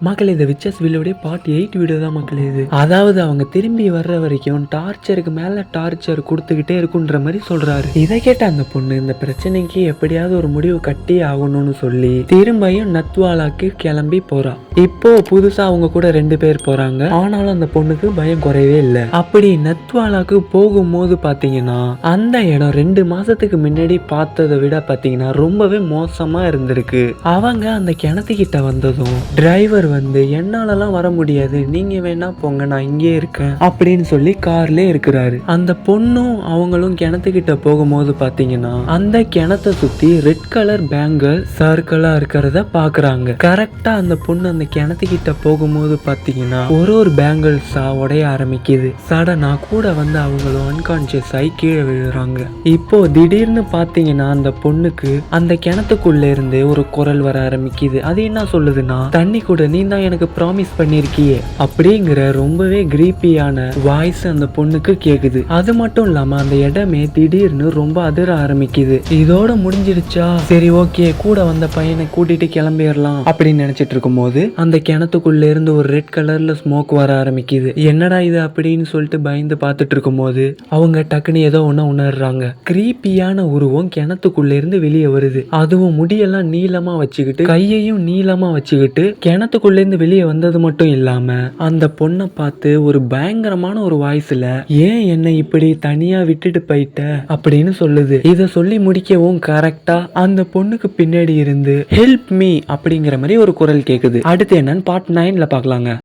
மக்கள் இதை witches வில்லுடைய part 8 video தான் மக்கள் இது. அதாவது அவங்க திரும்பி வர்ற வரைக்கும் டார்ச்சருக்கு மேல டார்ச்சர் கொடுத்துக்கிட்டே இருக்குன்ற மாதிரி சொல்றாரு. இதை கேட்ட அந்த பொண்ணு இந்த பிரச்சனைக்கு எப்படியாவது ஒரு முடிவு கட்டி ஆகணும்னு சொல்லி திரும்பியும் நத்வாலாக்கு கிளம்பி போறா. இப்போ புதுசா அவங்க கூட 2 பேர் போறாங்க. ஆனாலும் அந்த பொண்ணுக்கு பயம் குறையவே இல்லை. அப்படி நத்வாலாக்கு போகும்போது பாத்தீங்கன்னா அந்த இடம் 2 மாசத்துக்கு முன்னாடி பார்த்ததை விட பாத்தீங்கன்னா ரொம்பவே மோசமா இருந்திருக்கு. அவங்க அந்த கிணத்துக்கிட்ட வந்ததும் டிரைவர் வந்து என்னாலலாம் வர முடியாது, நீங்க வேணா போங்க, நான் இங்கே இருக்கேன் அப்படின்னு சொல்லி கார்ல இருக்கிறாரு. அந்த பொண்ணும் அவங்களும் கிணத்துக்கிட்ட போகும்போது பாத்தீங்கன்னா அந்த கிணத்தை சுத்தி ரெட் கலர் பேங்கிள் சர்க்கிளா இருக்கிறத பாக்குறாங்க. கரெக்டா அந்த பொண்ணு அந்த கிணத்துக்கிட்ட போகும்போது பாத்தீங்கன்னா ஒரு பேங்கிள்ஸா உடைய ஆரம்பிக்குது. சடனா கூட வந்து அவங்களும் அன்கான்சியஸ் ஆகி கீழே விழுறாங்க. இப்போ திடீர்னு பாத்தீங்கன்னா அந்த பொண்ணுக்கு அந்த கிணத்துக்குள்ள இருந்து ஒரு குரல் வர ஆரம்பிக்குது. அது என்ன சொல்லுதுன்னா, தண்ணி கூட, நீ தான் எனக்கு ப்ராமிஸ் பண்ணிருக்கியே அப்படிங்கிற ரொம்பவே கிரீப்பியான வாய்ஸ் அந்த பொண்ணுக்கு கேக்குது. அது மட்டும் இல்லாம அந்த இடமே திடீர்னு ரொம்ப அதிர ஆரம்பிக்குது. இதோட முடிஞ்சிடுச்சா, சரி ஓகே கூட வந்த பையனை கூட்டிட்டு கிளம்பிடலாம் அப்படின்னு நினைச்சிட்டு இருக்கும் போது அந்த கிணத்துக்குள்ள இருந்து ஒரு ரெட் கலர்ல ஸ்மோக் வர ஆரம்பிக்குது. என்னடா இது அப்படின்னு சொல்லிட்டு பயந்து பார்த்துட்டு இருக்கும் போது அவங்க டக்குன்னு ஏதோ ஒண்ணு உணர்றாங்க. கிரீப்பியான உருவம் கிணத்துக்குள்ள இருந்து வெளியே வருது. அதுவும் முடியெல்லாம் நீளமா வச்சுக்கிட்டு கையையும் நீளமா வச்சுக்கிட்டு கிணத்துக்குள்ள இருந்து வெளியே வந்தது மட்டும் இல்லாம அந்த பொண்ணை பார்த்து ஒரு பயங்கரமான ஒரு வாய்ஸ்ல, ஏன் என்னை இப்படி தனியா விட்டுட்டு போயிட்ட அப்படின்னு சொல்லுது. இத சொல்லி முடிக்கவும் கரெக்டா அந்த பொண்ணுக்கு பின்னாடி இருந்து ஹெல்ப் மீ அப்படிங்கிற மாதிரி ஒரு குரல் கேக்குது. அடுத்து என்னன்னு பார்ட் 9ல பார்க்கலாங்க.